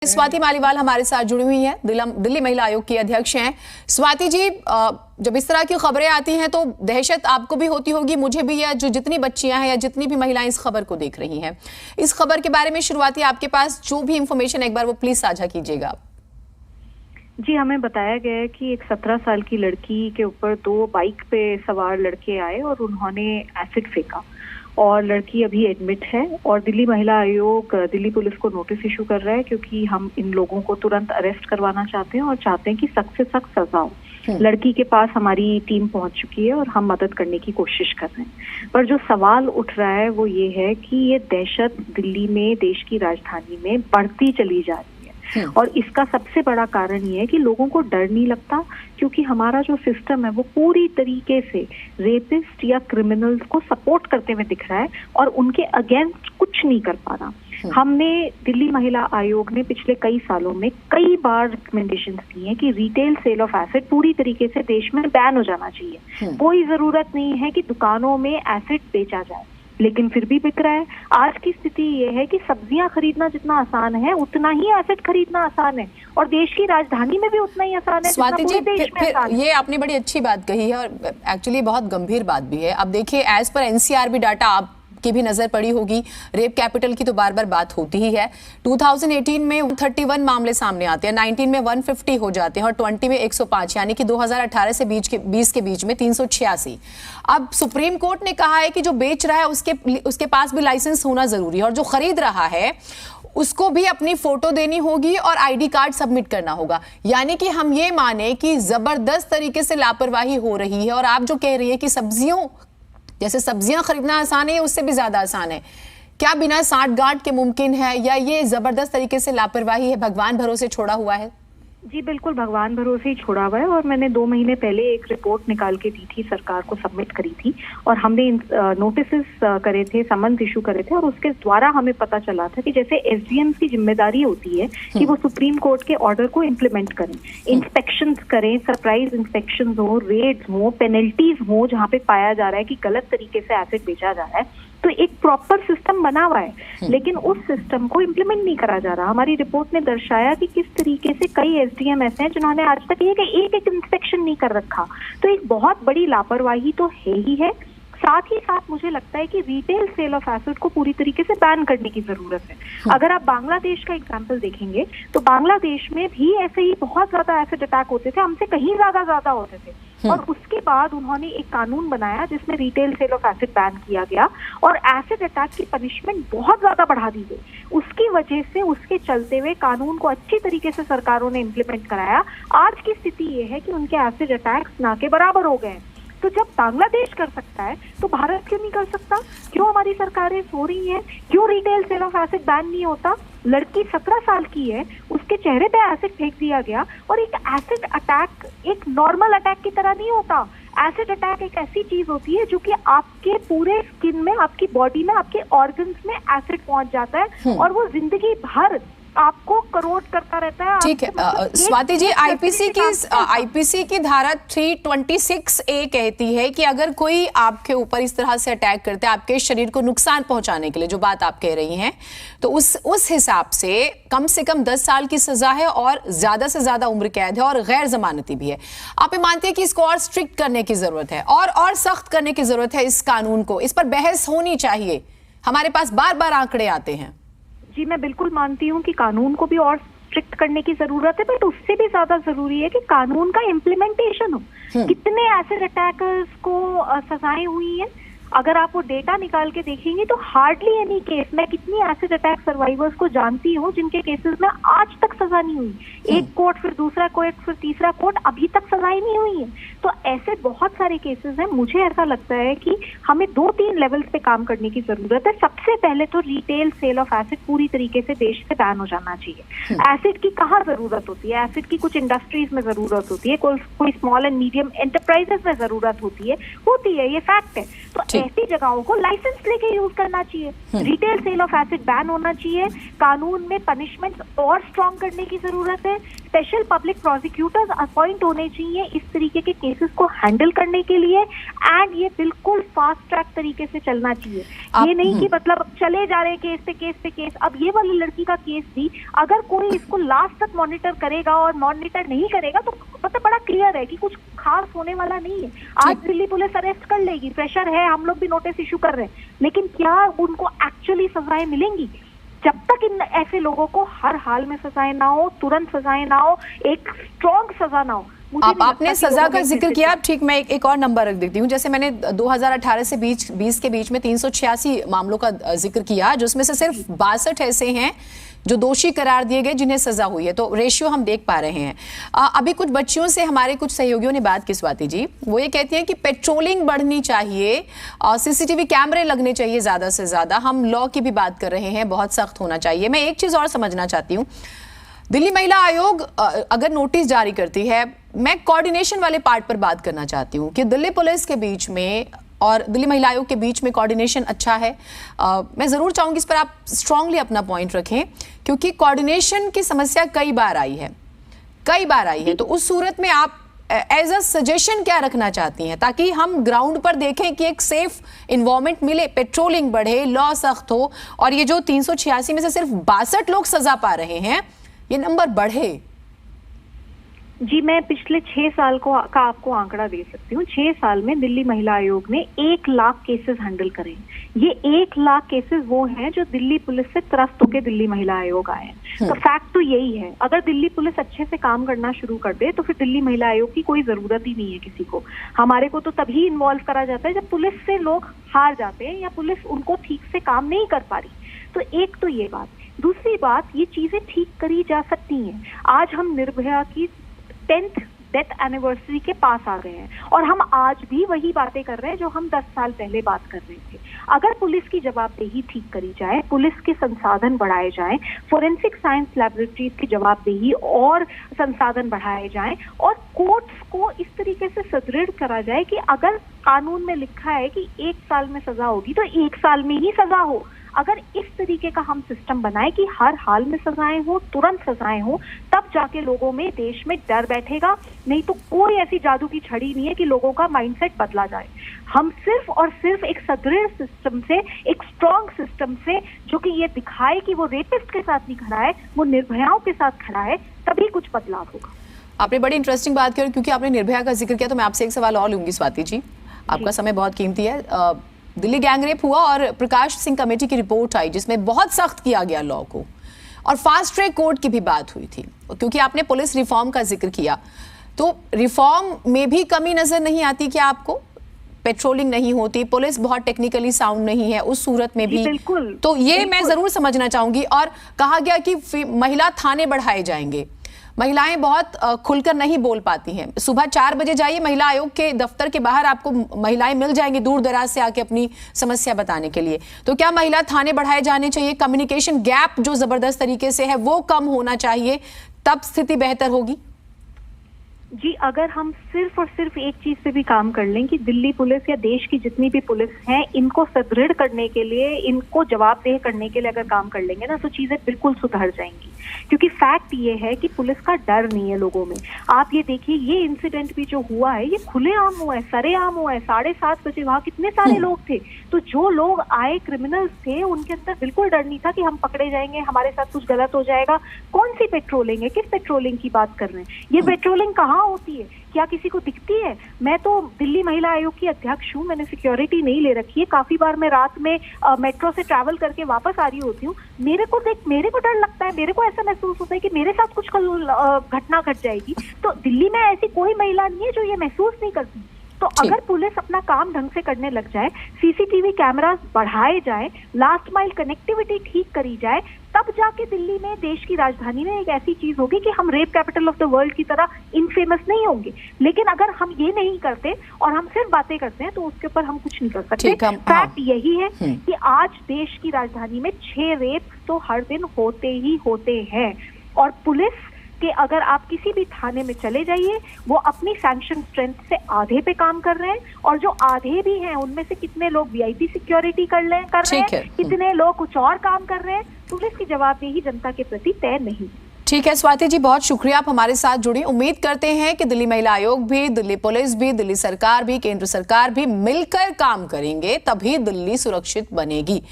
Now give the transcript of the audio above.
स्वाति मालीवाल हमारे साथ जुड़ी हुई हैं, दिल्ली महिला आयोग की अध्यक्ष हैं। स्वाति जी, जब इस तरह की खबरें आती हैं तो दहशत आपको भी होती होगी, मुझे भी, या जो जितनी बच्चियां हैं या जितनी भी महिलाएं इस खबर को देख रही हैं, इस खबर के बारे में शुरुआती आपके पास जो भी इंफॉर्मेशन एक बार वो प्लीज साझा कीजिएगा। जी, हमें बताया गया है कि एक 17 साल की लड़की के ऊपर 2 बाइक पे सवार लड़के आए और उन्होंने एसिड फेंका और लड़की अभी एडमिट है। और दिल्ली महिला आयोग दिल्ली पुलिस को नोटिस इशू कर रहा है क्योंकि हम इन लोगों को तुरंत अरेस्ट करवाना चाहते हैं और चाहते हैं कि सख्त से सख्त सजा हो। लड़की के पास हमारी टीम पहुंच चुकी है और हम मदद करने की कोशिश कर रहे हैं। पर जो सवाल उठ रहा है वो ये है कि ये दहशत दिल्ली में, देश की राजधानी में बढ़ती चली जा रही है। और इसका सबसे बड़ा कारण ये है कि लोगों को डर नहीं लगता क्योंकि हमारा जो सिस्टम है वो पूरी तरीके से रेपिस्ट या क्रिमिनल्स को सपोर्ट करते हुए दिख रहा है और उनके अगेंस्ट कुछ नहीं कर पा रहा। हमने दिल्ली महिला आयोग ने पिछले कई सालों में कई बार रिकमेंडेशंस दी हैं कि रिटेल सेल ऑफ एसिड पूरी तरीके से देश में बैन हो जाना चाहिए। कोई जरूरत नहीं है कि दुकानों में एसिड बेचा जाए, लेकिन फिर भी बिक रहा है। आज की स्थिति ये है कि सब्जियां खरीदना जितना आसान है उतना ही एसिड खरीदना आसान है और देश की राजधानी में भी उतना ही आसान है। स्वाति जी, फिर ये आपने बड़ी अच्छी बात कही है और एक्चुअली बहुत गंभीर बात भी है। अब देखिए, एज पर एनसीआरबी डाटा आप की भी नजर पड़ी होगी, रेप कैपिटल की तो बार बार बात होती ही है। 2018 में 31 मामले सामने आते हैं, 19 में 150 हो जाते हैं और 20 में 105, यानी कि 2018 से 20 के बीच में 386। अब सुप्रीम कोर्ट ने कहा है कि जो बेच रहा है उसके पास भी लाइसेंस होना जरूरी है और जो खरीद रहा है उसको भी अपनी फोटो देनी होगी और आईडी कार्ड सबमिट करना होगा। यानी कि हम ये माने कि जबरदस्त तरीके से लापरवाही हो रही है। और आप जो कह रही है कि सब्जियां खरीदना आसान है, उससे भी ज्यादा आसान है, क्या बिना सांठ-गांठ के मुमकिन है या ये जबरदस्त तरीके से लापरवाही है, भगवान भरोसे छोड़ा हुआ है? जी बिल्कुल, भगवान भरोसे ही छोड़ा हुआ है। और मैंने 2 महीने पहले एक रिपोर्ट निकाल के दी थी, सरकार को सबमिट करी थी और हमने नोटिस करे थे, समन्स इशू करे थे और उसके द्वारा हमें पता चला था कि जैसे एसडीएम की जिम्मेदारी होती है कि वो सुप्रीम कोर्ट के ऑर्डर को इम्प्लीमेंट करें, इंस्पेक्शंस करें, सरप्राइज इंस्पेक्शंस हो, रेड्स हो, पेनल्टीज हो जहाँ पे पाया जा रहा है कि गलत तरीके से एसिड बेचा जा रहा है। तो एक प्रॉपर सिस्टम बना हुआ है, लेकिन उस सिस्टम को इम्प्लीमेंट नहीं करा जा रहा। हमारी रिपोर्ट ने दर्शाया कि किस तरीके से कई एसडीएम ऐसे हैं जिन्होंने आज तक एक इंस्पेक्शन नहीं कर रखा। तो एक बहुत बड़ी लापरवाही तो है ही है। साथ ही साथ मुझे लगता है कि रिटेल सेल ऑफ एसिड को पूरी तरीके से बैन करने की जरूरत है। अगर आप बांग्लादेश का एग्जांपल देखेंगे तो बांग्लादेश में भी ऐसे ही बहुत ज्यादा एसिड अटैक होते थे, हमसे कहीं ज्यादा होते थे। और उसके बाद उन्होंने एक कानून बनाया जिसमें retail sale of acid ban किया गया और एसिड अटैक की पनिशमेंट बहुत ज्यादा बढ़ा दी गई। उसकी वजह से, उसके चलते हुए कानून को अच्छी तरीके से सरकारों ने इम्प्लीमेंट कराया। आज की स्थिति ये है कि उनके एसिड अटैक्स ना के बराबर हो गए। तो जब बांग्लादेश कर सकता है तो भारत क्यों नहीं कर सकता? क्यों हमारी सरकारें सो रही हैं? क्यों retail sale of acid ban नहीं होता? लड़की 17 साल की है, उसके चेहरे पे एसिड फेंक दिया गया और एक एसिड अटैक एक नॉर्मल अटैक की तरह नहीं होता। एसिड अटैक एक ऐसी चीज होती है जो कि आपके पूरे स्किन में, आपकी बॉडी में, आपके ऑर्गन्स में एसिड पहुंच जाता है और वो जिंदगी भर आपको करोड़ करता रहता है। ठीक है स्वाति जी, आईपीसी की धारा 326A कहती है कि अगर कोई आपके ऊपर इस तरह से अटैक करता है, आपके शरीर को नुकसान पहुंचाने के लिए, जो बात आप कह रही हैं, तो उस हिसाब से कम 10 साल की सजा है और ज्यादा से ज्यादा उम्र कैद है और गैर जमानती भी है। आप ये मानते हैं कि इसको और स्ट्रिक्ट करने की जरूरत है और सख्त करने की जरूरत है इस कानून को? इस पर बहस होनी चाहिए। हमारे पास बार बार आंकड़े आते हैं। जी, मैं बिल्कुल मानती हूँ कि कानून को भी और स्ट्रिक्ट करने की जरूरत है, बट उससे भी ज्यादा जरूरी है कि कानून का इम्प्लीमेंटेशन हो। कितने एसिड अटैकर्स को सजाएं हुई हैं? अगर आप वो डेटा निकाल के देखेंगे तो हार्डली एनी केस, मैं कितनी एसिड अटैक सर्वाइवर्स को जानती हूँ जिनके केसेस में आज तक सजा नहीं हुई। एक कोर्ट, फिर दूसरा कोर्ट, फिर तीसरा कोर्ट, अभी तक सजाएं नहीं हुई है। तो ऐसे बहुत सारे केसेस हैं। मुझे ऐसा लगता है कि हमें 2-3 लेवल्स पे काम करने की जरूरत है। सबसे पहले तो रिटेल सेल ऑफ एसिड पूरी तरीके से देश से बैन हो जाना चाहिए। एसिड की कहाँ जरूरत होती है? एसिड की कुछ इंडस्ट्रीज में जरूरत होती है, कोई स्मॉल एंड मीडियम एंटरप्राइजेस में जरूरत होती है, ये फैक्ट है। तो ऐसी जगहों को लाइसेंस लेके यूज करना चाहिए। Retail sale of acid ban होना चाहिए। कानून में पनिशमेंट और स्ट्रॉन्ग करने की जरूरत है। स्पेशल पब्लिक प्रोसिक्यूटर्स अपॉइंट होने चाहिए इस तरीके के केसेस को हैंडल करने के लिए। एंड ये बिल्कुल फास्ट ट्रैक तरीके से चलना चाहिए। ये नहीं कि मतलब चले जा रहे केस पे केस। अब ये वाली लड़की का केस भी अगर कोई इसको लास्ट तक मॉनिटर करेगा और मॉनिटर नहीं करेगा तो मतलब बड़ा क्लियर है कि कुछ खास होने वाला नहीं है। आज दिल्ली पुलिस अरेस्ट कर लेगी, प्रेशर है, हम लोग भी नोटिस इशू कर रहे हैं, लेकिन क्या उनको एक्चुअली सजाएं मिलेंगी? जब तक इन ऐसे लोगों को हर हाल में सजाएं ना हो, तुरंत सजाएं ना हो, एक स्ट्रॉन्ग सजा ना हो। आपने सजा का जिक्र किया, ठीक, मैं एक और नंबर रख देती हूँ। जैसे मैंने 2018 से 20 के बीच में 386 मामलों का जिक्र किया, जिसमें से सिर्फ 62 ऐसे हैं जो दोषी करार दिए गए जिन्हें सजा हुई है। तो रेशियो हम देख पा रहे हैं। अभी कुछ बच्चियों से हमारे कुछ सहयोगियों ने बात की, स्वाति जी, वो ये कहती हैं कि पेट्रोलिंग बढ़नी चाहिए, सीसीटीवी कैमरे लगने चाहिए ज्यादा से ज्यादा। हम लॉ की भी बात कर रहे हैं, बहुत सख्त होना चाहिए। मैं एक चीज और समझना चाहती हूँ, दिल्ली महिला आयोग अगर नोटिस जारी करती है, मैं कोऑर्डिनेशन वाले पार्ट पर बात करना चाहती हूँ कि दिल्ली पुलिस के बीच में और दिल्ली महिला आयोग के बीच में कोऑर्डिनेशन अच्छा है। मैं जरूर चाहूंगी इस पर आप स्ट्रांगली अपना पॉइंट रखें, क्योंकि कोऑर्डिनेशन की समस्या कई बार आई है। तो उस सूरत में आप एज अ सजेशन क्या रखना चाहती हैं ताकि हम ग्राउंड पर देखें कि एक सेफ इन्वायरमेंट मिले, पेट्रोलिंग बढ़े, लॉ सख्त हो, और ये जो 386 में से सिर्फ 62 लोग सजा पा रहे हैं, ये नंबर बढ़े? जी, मैं पिछले 6 साल का आपको आंकड़ा दे सकती हूँ। 6 साल में दिल्ली महिला आयोग ने 1 लाख केसेस हैंडल करे। ये 1 लाख केसेस वो हैं जो दिल्ली पुलिस से त्रस्त होकर दिल्ली महिला आयोग आए हैं। तो फैक्ट तो यही है, अगर दिल्ली पुलिस अच्छे से काम करना शुरू कर दे तो फिर दिल्ली महिला आयोग की कोई जरूरत ही नहीं है किसी को। हमारे को तो तभी इन्वॉल्व करा जाता है जब पुलिस से लोग हार जाते हैं या पुलिस उनको ठीक से काम नहीं कर पा रही। तो एक तो ये बात। दूसरी बात, ये चीजें ठीक करी जा सकती हैं। आज हम निर्भया की 10th डेथ एनिवर्सरी के पास आ गए हैं और हम आज भी वही बातें कर रहे हैं जो हम 10 साल पहले बात कर रहे थे। अगर पुलिस की जवाबदेही ठीक करी जाए, पुलिस के संसाधन बढ़ाए जाएं, फोरेंसिक साइंस लैबोरेटरीज की जवाबदेही और संसाधन बढ़ाए जाएं और कोर्ट्स को इस तरीके से सुदृढ़ करा जाए कि अगर कानून में लिखा है कि 1 साल में सजा होगी तो 1 साल में ही सजा हो। अगर इस तरीके का हम सिस्टम बनाए कि हर हाल में सजाएं हो, तुरंत सजाएं हो, तब जाके लोगों में, देश में डर बैठेगा। नहीं तो कोई ऐसी जादू की छड़ी नहीं है कि लोगों का माइंडसेट बदला जाए। हम सिर्फ और सिर्फ एक सुदृढ़ सिस्टम से, एक स्ट्रॉन्ग सिस्टम से, जो कि ये दिखाए कि वो रेपिस्ट के साथ नहीं खड़ा है, वो निर्भयाओं के साथ खड़ा है, तभी कुछ बदलाव होगा। आपने बड़ी इंटरेस्टिंग बात की, क्योंकि आपने निर्भया का जिक्र किया तो मैं आपसे एक सवाल और लूंगी स्वाति जी, आपका समय बहुत कीमती है। दिल्ली गैंगरेप हुआ और प्रकाश सिंह कमेटी की रिपोर्ट आई जिसमें बहुत सख्त किया गया लॉ को, और फास्ट ट्रैक कोर्ट की भी बात हुई थी। क्योंकि आपने पुलिस रिफॉर्म का जिक्र किया, तो रिफॉर्म में भी कमी नजर नहीं आती क्या आपको? पेट्रोलिंग नहीं होती, पुलिस बहुत टेक्निकली साउंड नहीं है उस सूरत में भी, बिल्कुल, तो ये मैं जरूर समझना चाहूंगी। और कहा गया कि महिला थाने बढ़ाए जाएंगे। महिलाएं बहुत खुलकर नहीं बोल पाती हैं। सुबह 4 बजे जाइए महिला आयोग के दफ्तर के बाहर, आपको महिलाएं मिल जाएंगी दूर दराज से आके अपनी समस्या बताने के लिए। तो क्या महिला थाने बढ़ाए जाने चाहिए? कम्युनिकेशन गैप जो जबरदस्त तरीके से है वो कम होना चाहिए, तब स्थिति बेहतर होगी। जी, अगर हम सिर्फ और सिर्फ एक चीज पे भी काम कर लें कि दिल्ली पुलिस या देश की जितनी भी पुलिस है, इनको सुदृढ़ करने के लिए, इनको जवाबदेह करने के लिए अगर काम कर लेंगे ना, तो चीजें बिल्कुल सुधर जाएंगी। क्योंकि फैक्ट ये है कि पुलिस का डर नहीं है लोगों में। आप ये देखिए, ये इंसिडेंट भी जो हुआ है ये खुलेआम हुआ है, सरेआम हुआ है। 7:30 बजे वहां कितने सारे लोग थे, तो जो लोग आए क्रिमिनल्स थे, उनके अंदर बिल्कुल डर नहीं था कि हम पकड़े जाएंगे, हमारे साथ कुछ गलत हो जाएगा। कौन सी पेट्रोलिंग है? किस पेट्रोलिंग की बात कर रहे हैं? ये पेट्रोलिंग कहाँ होती है? क्या किसी को दिखती है? मैं तो दिल्ली महिला आयोग की अध्यक्ष हूँ, मैंने सिक्योरिटी नहीं ले रखी है। काफी बार मैं रात में मेट्रो से ट्रैवल करके वापस आ रही होती हूँ, मेरे को डर लगता है, मेरे को ऐसा महसूस होता है कि मेरे साथ कुछ घटना घट जाएगी। तो दिल्ली में ऐसी कोई महिला नहीं है जो ये महसूस नहीं करती। तो अगर पुलिस अपना काम ढंग से करने लग जाए, सीसीटीवी कैमरास बढ़ाए जाए, लास्ट माइल कनेक्टिविटी ठीक करी जाए, तब जाके दिल्ली में, देश की राजधानी में एक ऐसी चीज होगी कि हम rape capital of the world की तरह इनफेमस नहीं होंगे। लेकिन अगर हम ये नहीं करते और हम सिर्फ बातें करते हैं तो उसके ऊपर हम कुछ नहीं कर सकते। फैक्ट यही है कि आज देश की राजधानी में 6 रेप तो हर दिन होते ही होते हैं, और पुलिस कि अगर आप किसी भी थाने में चले जाइए, वो अपनी सैंक्शन स्ट्रेंथ से आधे पे काम कर रहे हैं, और जो आधे भी हैं उनमें से कितने लोग वीआईपी सिक्योरिटी कर रहे हैं, कितने लोग कुछ और काम कर रहे हैं, पुलिस की जवाबदेही जनता के प्रति तय नहीं। ठीक है स्वाति जी, बहुत शुक्रिया आप हमारे साथ जुड़ी। उम्मीद करते हैं कि दिल्ली महिला आयोग भी, दिल्ली पुलिस भी, दिल्ली सरकार भी, केंद्र सरकार भी मिलकर काम करेंगे, तभी दिल्ली सुरक्षित बनेगी।